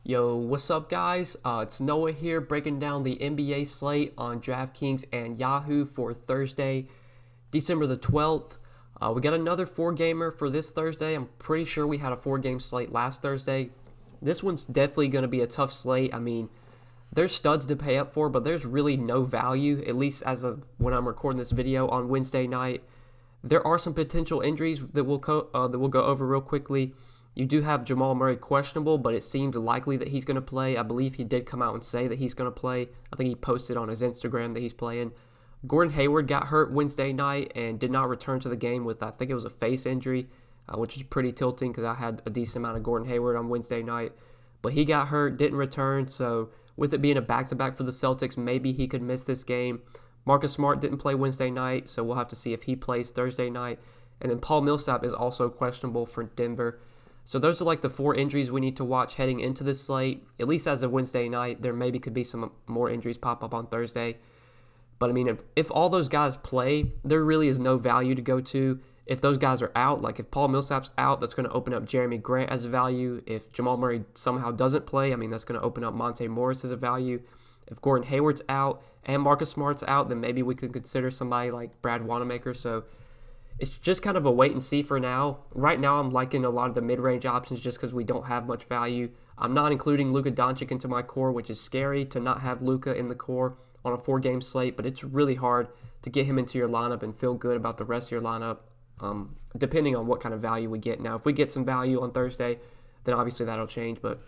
Yo, what's up, guys? It's Noah here breaking down the NBA slate on Draftkings and Yahoo for Thursday, December the 12th. We got another four-gamer for this Thursday. I'm pretty sure we had a four-game slate last Thursday. This one's definitely going to be a tough slate. I mean, there's studs to pay up for, but there's really no value, at least as of when I'm recording this video on Wednesday night. There are some potential injuries that we'll go over real quickly. You do have Jamal Murray questionable, but it seems likely that he's going to play. I believe he did come out and say that he's going to play. I think he posted on his Instagram that he's playing. Gordon Hayward got hurt Wednesday night and did not return to the game with, I think it was a face injury, which is pretty tilting because I had a decent amount of Gordon Hayward on Wednesday night. But he got hurt, didn't return, so with it being a back-to-back for the Celtics, maybe he could miss this game. Marcus Smart didn't play Wednesday night, so we'll have to see if he plays Thursday night. And then Paul Millsap is also questionable for Denver. So those are like the four injuries we need to watch heading into this slate, at least as of Wednesday night. There maybe could be some more injuries pop up on Thursday. But I mean, if all those guys play, there really is no value to go to. If those guys are out, like if Paul Millsap's out, that's going to open up Jeremy Grant as a value. If Jamal Murray somehow doesn't play, I mean, that's going to open up Monte Morris as a value. If Gordon Hayward's out and Marcus Smart's out, then maybe we could consider somebody like Brad Wanamaker. So it's just kind of a wait and see for now. Right now, I'm liking a lot of the mid-range options just because we don't have much value. I'm not including Luka Doncic into my core, which is scary to not have Luka in the core on a four-game slate, but it's really hard to get him into your lineup and feel good about the rest of your lineup, depending on what kind of value we get. Now, if we get some value on Thursday, then obviously that'll change, but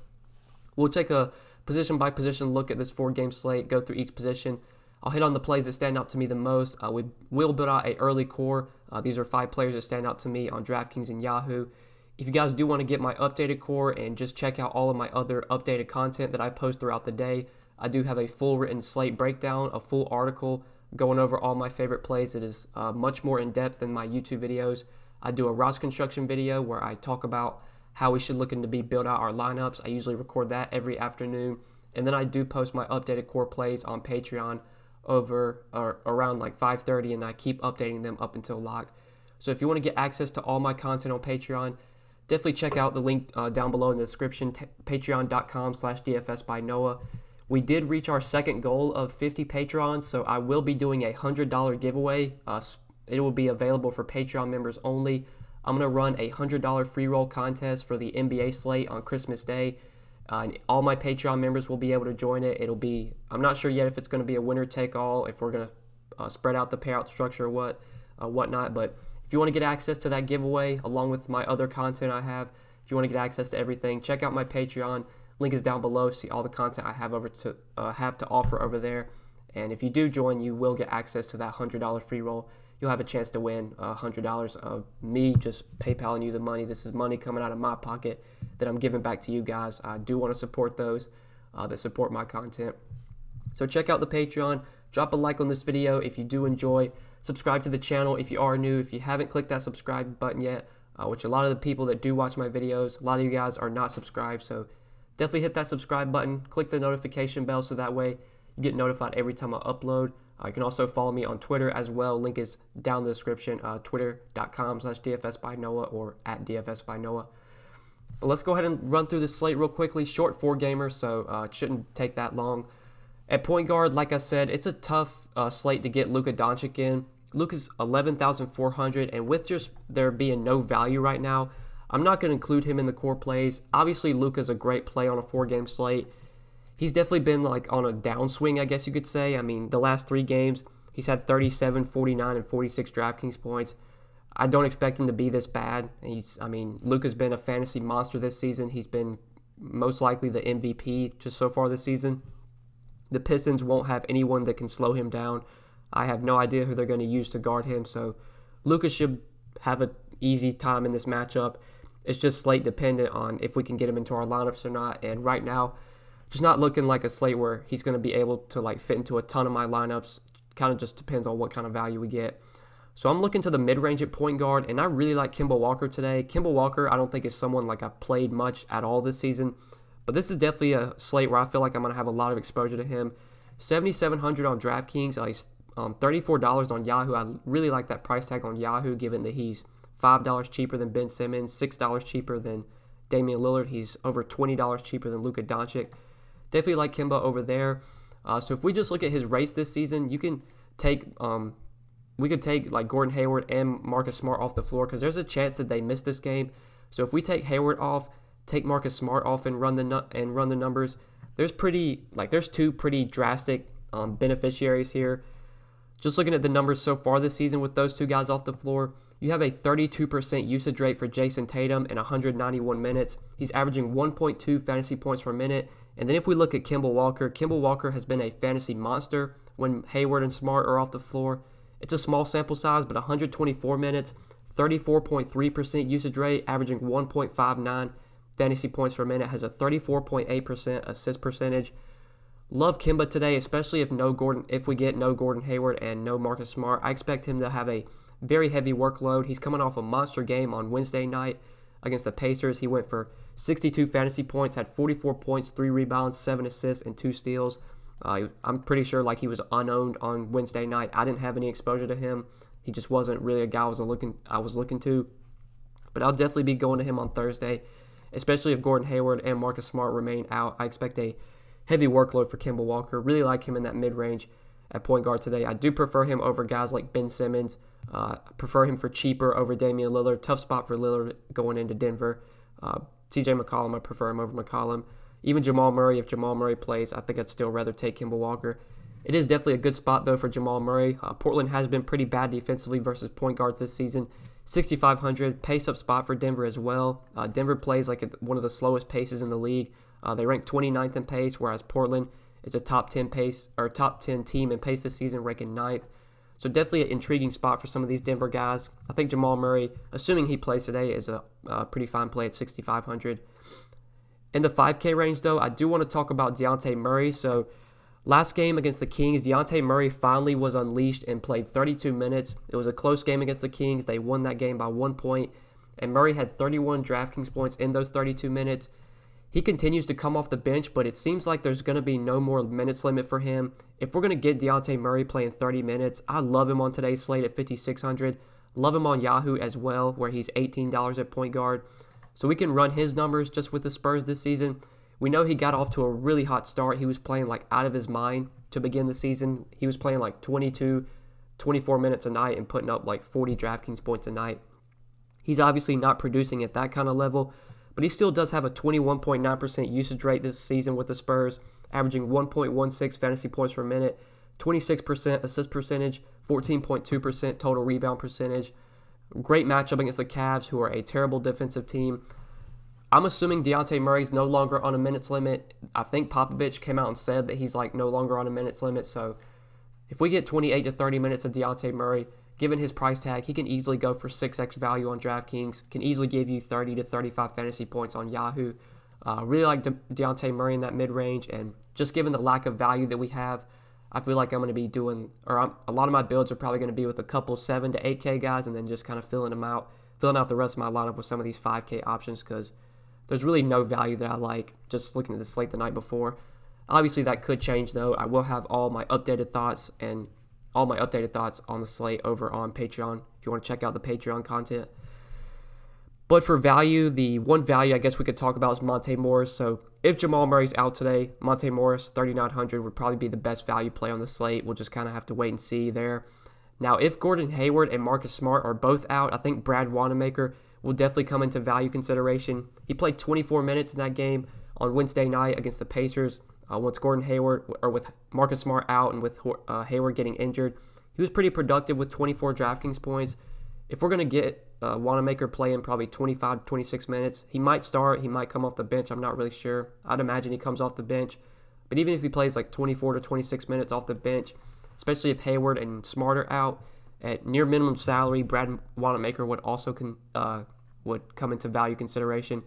we'll take a position-by-position look at this four-game slate, go through each position. I'll hit on the plays that stand out to me the most. We will build out an early core. These are 5 players that stand out to me on DraftKings and Yahoo. If you guys do want to get my updated core and just check out all of my other updated content that I post throughout the day, I do have a full written slate breakdown, a full article going over all my favorite plays. It is much more in-depth than my YouTube videos. I do a roster construction video where I talk about how we should look into build out our lineups. I usually record that every afternoon. And then I do post my updated core plays on Patreon over or around like 5:30, and I keep updating them up until lock. So if you want to get access to all my content on Patreon, definitely check out the link down below in the description, patreon.com/DFS by Noah. We did reach our second goal of 50 Patrons, so I will be doing a $100 giveaway. It will be available for Patreon members only. I'm going to run a $100 free roll contest for the NBA slate on Christmas Day. And all my Patreon members will be able to join it. I'm not sure yet if it's going to be a winner take all, if we're going to spread out the payout structure or whatnot. But if you want to get access to that giveaway, along with my other content I have, if you want to get access to everything, check out my Patreon. Link is down below. See all the content I have to offer over there. And if you do join, you will get access to that $100 free roll. You'll have a chance to win $100 of me just PayPaling you the money. This is money coming out of my pocket that I'm giving back to you guys. I do want to support those that support my content. So check out the Patreon. Drop a like on this video if you do enjoy. Subscribe to the channel if you are new. If you haven't clicked that subscribe button yet, which a lot of the people that do watch my videos, a lot of you guys are not subscribed. So definitely hit that subscribe button. Click the notification bell so that way you get notified every time I upload. You can also follow me on Twitter as well. Link is down in the description, twitter.com/DFS by Noah or at DFS by Noah. Let's go ahead and run through this slate real quickly. Short four-gamer, so it shouldn't take that long. At point guard, like I said, it's a tough slate to get Luka Doncic in. Luka's 11,400, and with just there being no value right now, I'm not going to include him in the core plays. Obviously, Luka's a great play on a four-game slate. He's definitely been like on a downswing, I guess you could say. I mean, the last 3 games, he's had 37, 49, and 46 DraftKings points. I don't expect him to be this bad. Luka's been a fantasy monster this season. He's been most likely the MVP just so far this season. The Pistons won't have anyone that can slow him down. I have no idea who they're going to use to guard him, so Luka should have an easy time in this matchup. It's just slate dependent on if we can get him into our lineups or not, and right now, just not looking like a slate where he's going to be able to like fit into a ton of my lineups. Kind of just depends on what kind of value we get. So I'm looking to the mid-range at point guard, and I really like Kemba Walker today. Kemba Walker, I don't think is someone like I've played much at all this season, but this is definitely a slate where I feel like I'm going to have a lot of exposure to him. 7,700 on DraftKings, $34 on Yahoo. I really like that price tag on Yahoo, given that he's $5 cheaper than Ben Simmons, $6 cheaper than Damian Lillard. He's over $20 cheaper than Luka Doncic. Definitely like Kemba over there. So if we just look at his race this season, you can take we could take like Gordon Hayward and Marcus Smart off the floor because there's a chance that they miss this game. So if we take Hayward off, take Marcus Smart off, and run the numbers, there's two pretty drastic beneficiaries here. Just looking at the numbers so far this season with those two guys off the floor, you have a 32% usage rate for Jason Tatum in 191 minutes. He's averaging 1.2 fantasy points per minute. And then if we look at Kemba Walker has been a fantasy monster when Hayward and Smart are off the floor. It's a small sample size, but 124 minutes, 34.3% usage rate, averaging 1.59 fantasy points per minute, has a 34.8% assist percentage. Love Kemba today, especially if we get no Gordon Hayward and no Marcus Smart. I expect him to have a very heavy workload. He's coming off a monster game on Wednesday night against the Pacers. He went for 62 fantasy points, had 44 points, 3 rebounds, 7 assists, and 2 steals. I'm pretty sure he was unowned on Wednesday night. I didn't have any exposure to him. He just wasn't really a guy I was looking to. But I'll definitely be going to him on Thursday, especially if Gordon Hayward and Marcus Smart remain out. I expect a heavy workload for Kemba Walker. Really like him in that mid-range at point guard today. I do prefer him over guys like Ben Simmons. Prefer him for cheaper over Damian Lillard. Tough spot for Lillard going into Denver. CJ McCollum, I prefer him over McCollum. Even Jamal Murray, if Jamal Murray plays, I think I'd still rather take Kemba Walker. It is definitely a good spot, though, for Jamal Murray. Portland has been pretty bad defensively versus point guards this season. 6,500, pace-up spot for Denver as well. Denver plays like one of the slowest paces in the league. They rank 29th in pace, whereas Portland is a top 10 team in pace this season, ranking 9th. So definitely an intriguing spot for some of these Denver guys. I think Jamal Murray, assuming he plays today, is a pretty fine play at 6,500. In the 5K range, though, I do want to talk about Dejounte Murray. So last game against the Kings, Dejounte Murray finally was unleashed and played 32 minutes. It was a close game against the Kings. They won that game by 1 point. And Murray had 31 Draftkings points in those 32 minutes. He continues to come off the bench, but it seems like there's going to be no more minutes limit for him. If we're going to get Dejounte Murray playing 30 minutes, I love him on today's slate at 5,600. Love him on Yahoo as well, where he's $18 at point guard. So we can run his numbers just with the Spurs this season. We know he got off to a really hot start. He was playing out of his mind to begin the season. He was playing 22, 24 minutes a night and putting up 40 Draftkings points a night. He's obviously not producing at that kind of level, but he still does have a 21.9% usage rate this season with the Spurs, averaging 1.16 fantasy points per minute, 26% assist percentage, 14.2% total rebound percentage. Great matchup against the Cavs, who are a terrible defensive team. I'm assuming Dejounte Murray's no longer on a minutes limit. I think Popovich came out and said that he's no longer on a minutes limit. So if we get 28 to 30 minutes of Dejounte Murray, given his price tag, he can easily go for 6x value on DraftKings, can easily give you 30 to 35 fantasy points on Yahoo. Really like Dejounte Murray in that mid-range, and just given the lack of value that we have, I feel like I'm going to be a lot of my builds are probably going to be with a couple 7 to 8K guys, and then just kind of filling out the rest of my lineup with some of these 5K options, because there's really no value that I like just looking at the slate the night before. Obviously, that could change, though. I will have all my updated thoughts on the slate over on Patreon if you want to check out the Patreon content. But for value, the one value I guess we could talk about is Monte Morris. So if Jamal Murray's out today, Monte Morris, 3,900, would probably be the best value play on the slate. We'll just kind of have to wait and see there. Now, if Gordon Hayward and Marcus Smart are both out, I think Brad Wanamaker will definitely come into value consideration. He played 24 minutes in that game on Wednesday night against the Pacers. With Marcus Smart out and with Hayward getting injured, he was pretty productive with 24 DraftKings points. If we're going to get Wanamaker playing probably 25 to 26 minutes, he might start, he might come off the bench, I'm not really sure. I'd imagine he comes off the bench. But even if he plays 24 to 26 minutes off the bench, especially if Hayward and Smart are out, at near minimum salary, Brad Wanamaker would also would come into value consideration.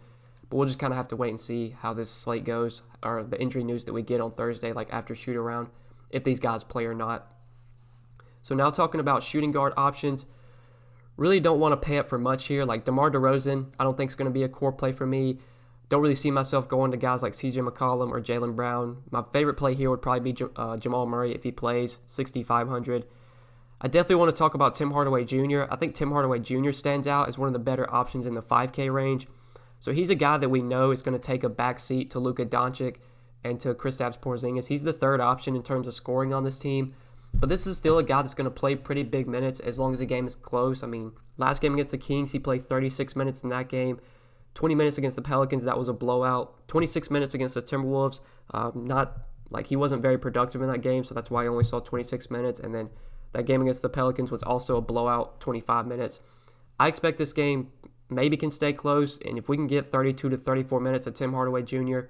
But we'll just kind of have to wait and see how this slate goes, or the injury news that we get on Thursday, after shoot-around, if these guys play or not. So now talking about shooting guard options, really don't want to pay up for much here. DeMar DeRozan, I don't think is going to be a core play for me. Don't really see myself going to guys like CJ McCollum or Jaylen Brown. My favorite play here would probably be Jamal Murray if he plays, 6,500. I definitely want to talk about Tim Hardaway Jr. I think Tim Hardaway Jr. stands out as one of the better options in the 5K range. So he's a guy that we know is going to take a backseat to Luka Doncic and to Kristaps Porzingis. He's the third option in terms of scoring on this team. But this is still a guy that's going to play pretty big minutes as long as the game is close. I mean, last game against the Kings, he played 36 minutes in that game. 20 minutes against the Pelicans, that was a blowout. 26 minutes against the Timberwolves, he wasn't very productive in that game, so that's why I only saw 26 minutes. And then that game against the Pelicans was also a blowout, 25 minutes. I expect this game maybe can stay close, and if we can get 32 to 34 minutes of Tim Hardaway Jr.,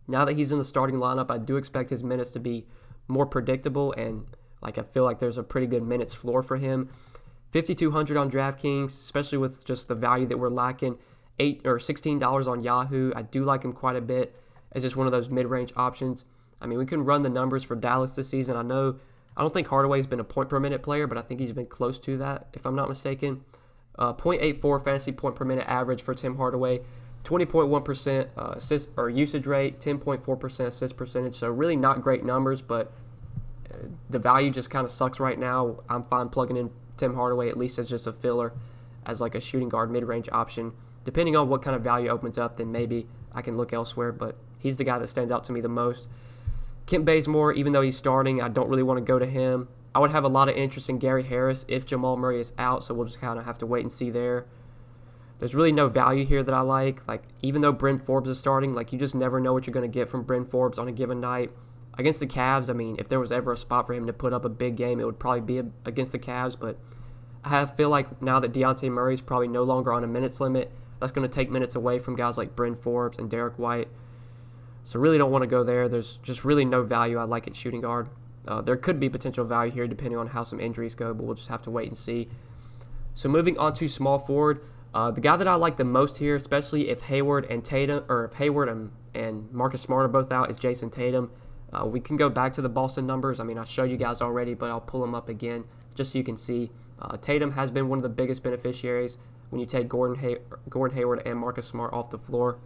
now that he's in the starting lineup, I do expect his minutes to be more predictable, and I feel like there's a pretty good minutes floor for him. 5,200 on DraftKings, especially with just the value that we're lacking. $8 or $16 on Yahoo. I do like him quite a bit as just one of those mid-range options. I mean, we can run the numbers for Dallas this season. I don't think Hardaway's been a point per minute player, but I think he's been close to that, if I'm not mistaken. 0.84 fantasy point per minute average for Tim Hardaway, 20.1% assist or usage rate, 10.4% assist percentage. So really not great numbers, but the value just kind of sucks right now. I'm fine plugging in Tim Hardaway at least as just a filler, as a shooting guard mid-range option. Depending on what kind of value opens up, then maybe I can look elsewhere, but he's the guy that stands out to me the most. Kent Bazemore, even though he's starting, I don't really want to go to him. I would have a lot of interest in Gary Harris if Jamal Murray is out, so we'll just kind of have to wait and see there. There's really no value here that I like. Even though Bryn Forbes is starting, you just never know what you're going to get from Bryn Forbes on a given night. Against the Cavs, I mean, if there was ever a spot for him to put up a big game, it would probably be against the Cavs, but I feel like now that Dejounte Murray's probably no longer on a minutes limit, that's going to take minutes away from guys like Bryn Forbes and Derek White. So really don't want to go there. There's just really no value I like at shooting guard. There could be potential value here depending on how some injuries go, but we'll just have to wait and see. So moving on to small forward, the guy that I like the most here, especially if Hayward and Marcus Smart are both out, is Jason Tatum. We can go back to the Boston numbers. I mean, I showed you guys already, but I'll pull them up again just so you can see. Tatum has been one of the biggest beneficiaries when you take Gordon Hayward and Marcus Smart off the floor.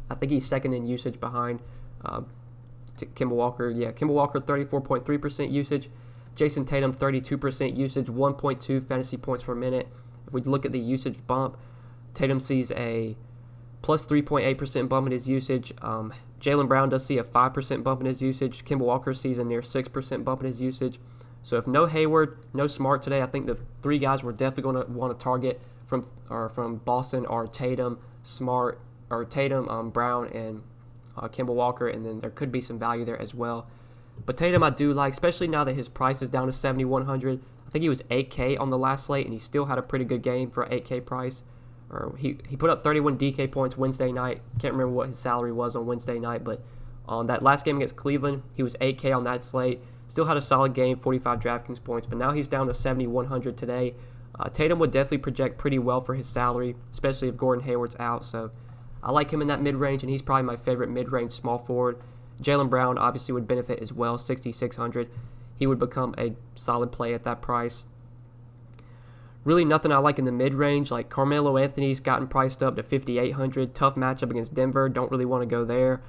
I think he's second in usage behind Kemba Walker. Yeah, Kemba Walker 34.3% usage. Jason Tatum 32% usage, 1.2 fantasy points per minute. If we look at the usage bump, Tatum sees a plus 3.8% bump in his usage. Jaylen Brown does see a 5% bump in his usage. Kemba Walker sees a near 6% bump in his usage. So if no Hayward, no Smart today, I think the three guys we're definitely going to want to target from Boston are Tatum, Smart, or Tatum, Brown, and Kemba Walker, and then there could be some value there as well. But Tatum I do like, especially now that his price is down to $7,100. I think he was $8K on the last slate, and he still had a pretty good game for an $8K price. Or he put up 31 DK points Wednesday night. Can't remember what his salary was on Wednesday night, but on that last game against Cleveland, he was 8K on that slate. Still had a solid game, 45 DraftKings points, but now he's down to 7,100 today. Tatum would definitely project pretty well for his salary, especially if Gordon Hayward's out. So I like him in that mid-range, and he's probably my favorite mid-range small forward. Jaylen Brown obviously would benefit as well, 6,600. He would become a solid play at that price. Really nothing I like in the mid-range. Carmelo Anthony's gotten priced up to 5,800. Tough matchup against Denver. Don't really want to go there.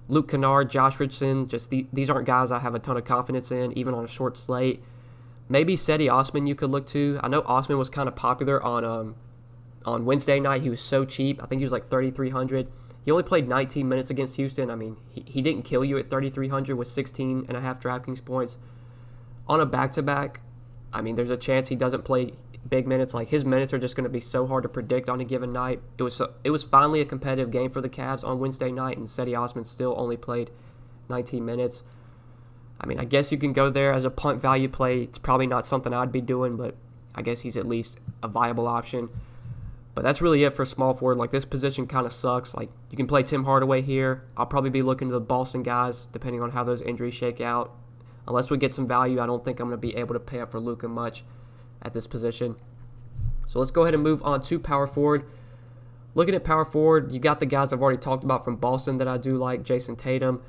Luke Kennard, Josh Richardson, these aren't guys I have a ton of confidence in, even on a short slate. Maybe Cedi Osman you could look to. I know Osman was kind of popular on Wednesday night. He was so cheap. I think he was 3,300. He only played 19 minutes against Houston. I mean, he didn't kill you at 3,300 with 16.5 DraftKings points. On a back-to-back, I mean, there's a chance he doesn't play big minutes. His minutes are just going to be so hard to predict on a given night. It was finally a competitive game for the Cavs on Wednesday night, and Cedi Osman still only played 19 minutes. I mean, I guess you can go there as a punt value play. It's probably not something I'd be doing, but I guess he's at least a viable option. But that's really it for small forward. This position kind of sucks. You can play Tim Hardaway here. I'll probably be looking to the Boston guys, depending on how those injuries shake out. Unless we get some value, I don't think I'm going to be able to pay up for Luka much at this position. So let's go ahead and move on to power forward. Looking at power forward, you got the guys I've already talked about from Boston that I do like, Jason Tatum.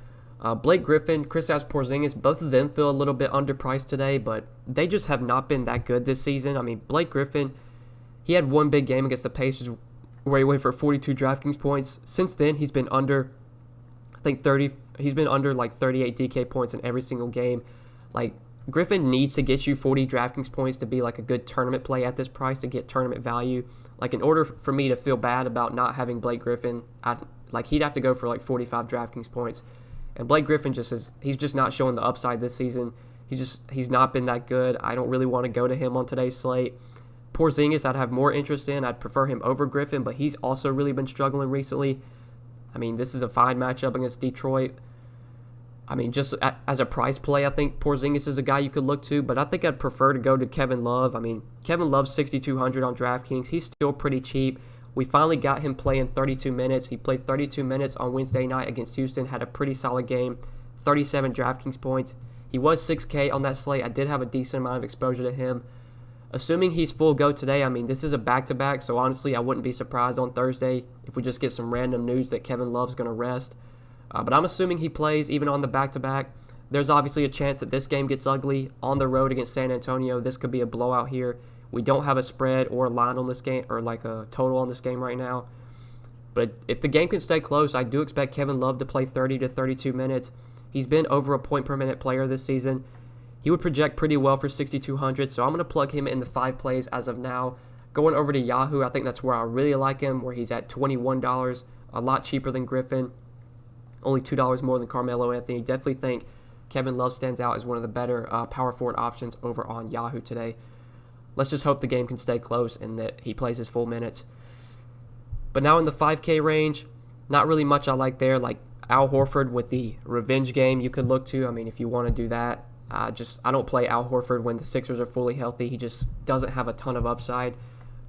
Blake Griffin, Kristaps Porzingis, both of them feel a little bit underpriced today, but they just have not been that good this season. I mean, Blake Griffin, he had one big game against the Pacers where he went for 42 DraftKings points. Since then, he's been under, I think 30. He's been under 38 DK points in every single game. Griffin needs to get you 40 DraftKings points to be a good tournament play at this price to get tournament value. Like, in order for me to feel bad about not having Blake Griffin, he'd have to go for like 45 DraftKings points. And Blake Griffin he's just not showing the upside this season. He's not been that good. I don't really want to go to him on today's slate. Porzingis I'd have more interest in. I'd prefer him over Griffin, but he's also really been struggling recently. I mean, this is a fine matchup against Detroit. I mean, just as a price play, I think Porzingis is a guy you could look to, but I think I'd prefer to go to Kevin Love. I mean, Kevin Love's 6,200 on DraftKings. He's still pretty cheap. We finally got him playing 32 minutes. He played 32 minutes on Wednesday night against Houston, had a pretty solid game, 37 DraftKings points. He was 6K on that slate. I did have a decent amount of exposure to him. Assuming he's full go today, I mean, this is a back-to-back, so honestly, I wouldn't be surprised on Thursday if we just get some random news that Kevin Love's going to rest. But I'm assuming he plays even on the back-to-back. There's obviously a chance that this game gets ugly. On the road against San Antonio, this could be a blowout here. We don't have a spread or a line on this game, or like a total on this game right now. But if the game can stay close, I do expect Kevin Love to play 30 to 32 minutes. He's been over a point-per-minute player this season. He would project pretty well for 6,200, so I'm going to plug him in the 5 plays as of now. Going over to Yahoo, I think that's where I really like him, where he's at $21, a lot cheaper than Griffin. Only $2 more than Carmelo Anthony. Definitely think Kevin Love stands out as one of the better power forward options over on Yahoo today. Let's just hope the game can stay close and that he plays his full minutes. But now in the 5K range, not really much I like there. Like Al Horford with the revenge game you could look to. I mean, if you want to do that. I don't play Al Horford when the Sixers are fully healthy. He just doesn't have a ton of upside.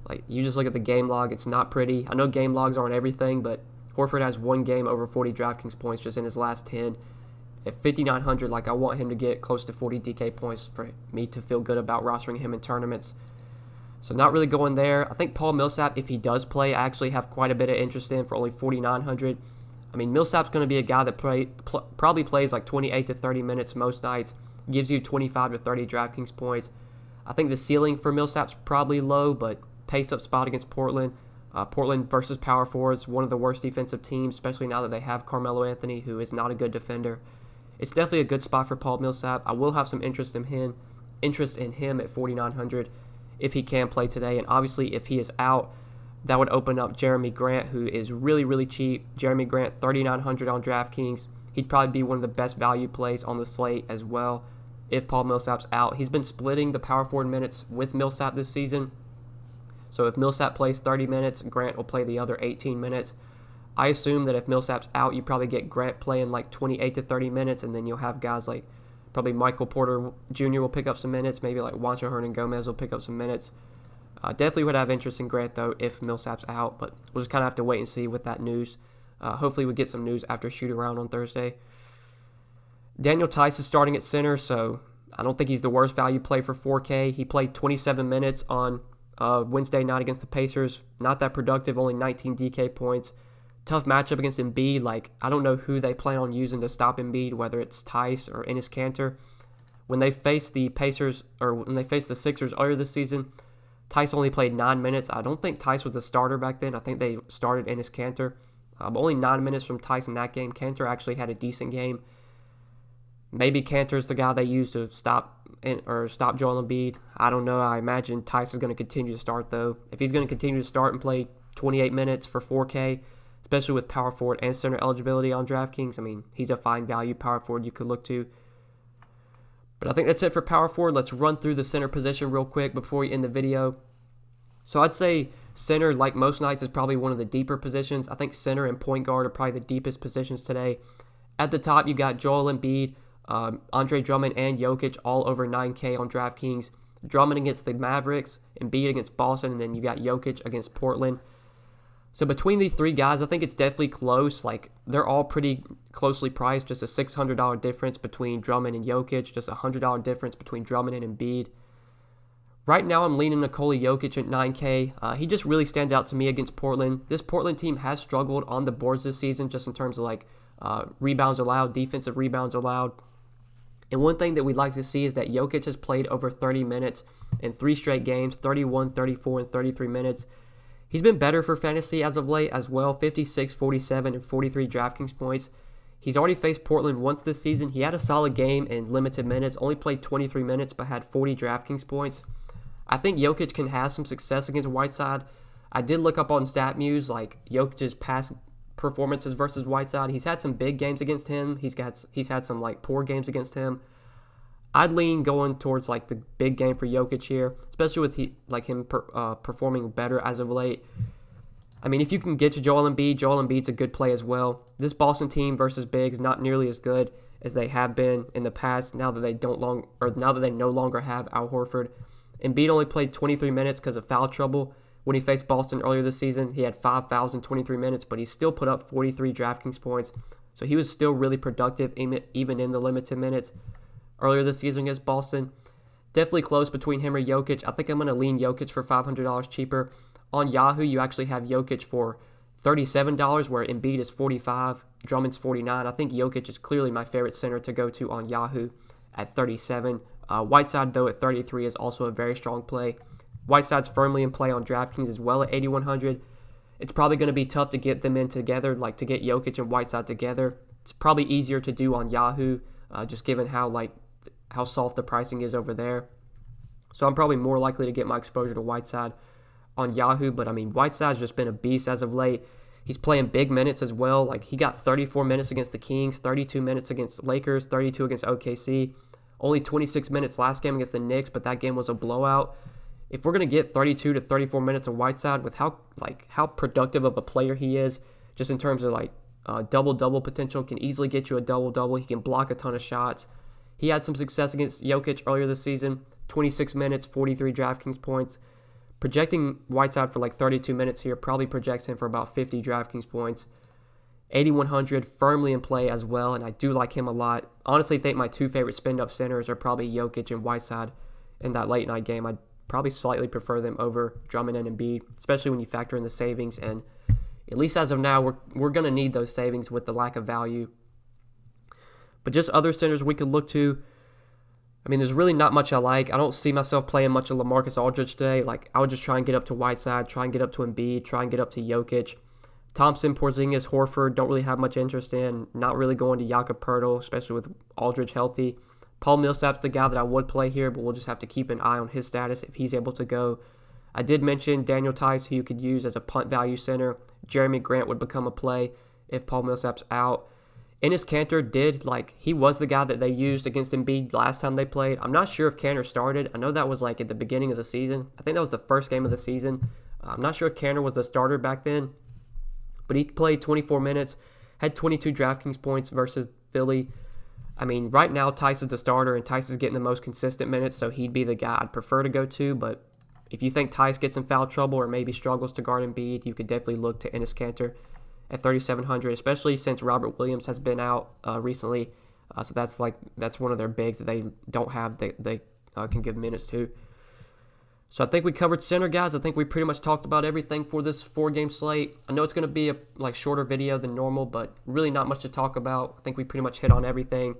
Like, you just look at the game log, it's not pretty. I know game logs aren't everything, but Horford has one game over 40 DraftKings points just in his last 10. At 5,900, like, I want him to get close to 40 DK points for me to feel good about rostering him in tournaments. So not really going there. I think Paul Millsap, if he does play, I actually have quite a bit of interest in for only 4,900. I mean, Millsap's going to be a guy that probably plays like 28 to 30 minutes most nights. Gives you 25 to 30 DraftKings points. I think the ceiling for Millsap's probably low, but pace-up spot against Portland. Portland versus power forwards, one of the worst defensive teams, especially now that they have Carmelo Anthony, who is not a good defender. It's definitely a good spot for Paul Millsap. I will have some interest in him at 4,900 if he can play today. And obviously, if he is out, that would open up Jeremy Grant, who is really, really cheap. Jeremy Grant, 3,900 on DraftKings. He'd probably be one of the best value plays on the slate as well if Paul Millsap's out. He's been splitting the power forward minutes with Millsap this season. So if Millsap plays 30 minutes, Grant will play the other 18 minutes. I assume that if Millsap's out, you probably get Grant playing like 28 to 30 minutes, and then you'll have guys like probably Michael Porter Jr. will pick up some minutes. Maybe like Juancho Hernan-Gomez will pick up some minutes. Definitely would have interest in Grant, though, if Millsap's out, but we'll just kind of have to wait and see with that news. Hopefully we get some news after shoot-around on Thursday. Daniel Tice is starting at center, so I don't think he's the worst value play for 4K. He played 27 minutes on Wednesday night against the Pacers. Not that productive, only 19 DK points. Tough matchup against Embiid. Like, I don't know who they plan on using to stop Embiid, whether it's Tice or Enes Kanter. When they faced the Pacers, or when they faced the Sixers earlier this season, Tice only played 9 minutes. I don't think Tice was a starter back then. I think they started Enes Kanter. Only 9 minutes from Tice in that game. Kanter actually had a decent game. Maybe Kanter's the guy they use to stop Joel Embiid. I don't know. I imagine Tice is going to continue to start, though. If he's going to continue to start and play 28 minutes for 4K, especially with power forward and center eligibility on DraftKings, I mean, he's a fine value power forward you could look to. But I think that's it for power forward. Let's run through the center position real quick before we end the video. So I'd say center, like most nights, is probably one of the deeper positions. I think center and point guard are probably the deepest positions today. At the top, you got Joel Embiid, Andre Drummond, and Jokic all over 9K on DraftKings. Drummond against the Mavericks, Embiid against Boston, and then you got Jokic against Portland. So between these three guys, I think it's definitely close. Like, they're all pretty closely priced. Just a $600 difference between Drummond and Jokic. Just a $100 difference between Drummond and Embiid. Right now, I'm leaning Nikola Jokic at 9K. He just really stands out to me against Portland. This Portland team has struggled on the boards this season, just in terms of like rebounds allowed, defensive rebounds allowed. And one thing that we'd like to see is that Jokic has played over 30 minutes in 3 straight games, 31, 34, and 33 minutes. He's been better for fantasy as of late as well, 56, 47, and 43 DraftKings points. He's already faced Portland once this season. He had a solid game in limited minutes, only played 23 minutes, but had 40 DraftKings points. I think Jokic can have some success against Whiteside. I did look up on StatMuse, like, Jokic's past performances versus Whiteside. He's had some big games against him. He's had some, like, poor games against him. I'd lean going towards, like, the big game for Jokic here, especially with him performing better as of late. I mean, if you can get to Joel Embiid's a good play as well. This Boston team versus bigs not nearly as good as they have been in the past. Now that they no longer have Al Horford. Embiid only played 23 minutes because of foul trouble. When he faced Boston earlier this season, he had 5 fouls in 23 minutes, but he still put up 43 Draftkings points. So he was still really productive even in the limited minutes earlier this season against Boston. Definitely close between him or Jokic. I think I'm going to lean Jokic for $500 cheaper. On Yahoo, you actually have Jokic for $37, where Embiid is $45, Drummond's $49. I think Jokic is clearly my favorite center to go to on Yahoo at $37. Whiteside, though, at $33 is also a very strong play. Whiteside's firmly in play on DraftKings as well at $8,100. It's probably going to be tough to get them in together, like to get Jokic and Whiteside together. It's probably easier to do on Yahoo, just given how soft the pricing is over there. So I'm probably more likely to get my exposure to Whiteside on Yahoo, but I mean, Whiteside's just been a beast as of late. He's playing big minutes as well. Like, he got 34 minutes against the Kings, 32 minutes against the Lakers, 32 against OKC, only 26 minutes last game against the Knicks, but that game was a blowout. If we're going to get 32 to 34 minutes of Whiteside with how productive of a player he is, just in terms of double-double potential, can easily get you a double-double. He can block a ton of shots. He had some success against Jokic earlier this season, 26 minutes, 43 DraftKings points. Projecting Whiteside for 32 minutes here probably projects him for about 50 DraftKings points. 8,100, firmly in play as well, and I do like him a lot. Honestly, think my two favorite spin-up centers are probably Jokic and Whiteside in that late-night game. I'd probably slightly prefer them over Drummond and Embiid, especially when you factor in the savings, and at least as of now, we're going to need those savings with the lack of value. But just other centers we could look to, I mean, there's really not much I like. I don't see myself playing much of LaMarcus Aldridge today. I would just try and get up to Whiteside, try and get up to Embiid, try and get up to Jokic. Thompson, Porzingis, Horford, don't really have much interest in. Not really going to Jakob Poeltl, especially with Aldridge healthy. Paul Millsap's the guy that I would play here, but we'll just have to keep an eye on his status if he's able to go. I did mention Daniel Tice, who you could use as a punt value center. Jeremy Grant would become a play if Paul Millsap's out. Enes Kanter he was the guy that they used against Embiid last time they played. I'm not sure if Kanter started. I know that was at the beginning of the season. I think that was the first game of the season. I'm not sure if Kanter was the starter back then, but he played 24 minutes, had 22 DraftKings points versus Philly. I mean, right now Tice is the starter, and Tice is getting the most consistent minutes, so he'd be the guy I'd prefer to go to. But if you think Tice gets in foul trouble or maybe struggles to guard Embiid, you could definitely look to Enes Kanter at 3,700, especially since Robert Williams has been out recently. So that's one of their bigs that they don't have that they can give minutes to. So I think we covered center, guys. I think we pretty much talked about everything for this 4-game slate. I know it's going to be a shorter video than normal, but really not much to talk about. I think we pretty much hit on everything.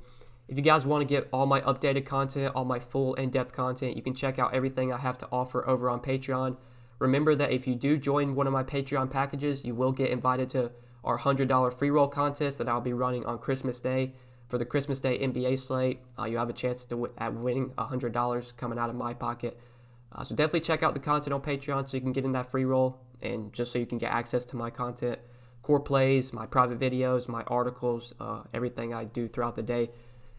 If you guys want to get all my updated content, all my full in-depth content, you can check out everything I have to offer over on Patreon. Remember that if you do join one of my Patreon packages, you will get invited to our $100 free roll contest that I'll be running on Christmas Day. For the Christmas Day NBA slate, you have a chance at winning $100 coming out of my pocket. So definitely check out the content on Patreon so you can get in that free roll, and just so you can get access to my content, core plays, my private videos, my articles, everything I do throughout the day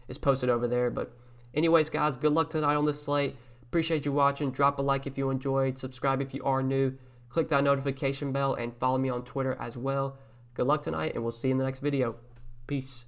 is posted over there. But anyways, guys, good luck tonight on this slate. Appreciate you watching. Drop a like if you enjoyed. Subscribe if you are new. Click that notification bell and follow me on Twitter as well. Good luck tonight, and we'll see you in the next video. Peace.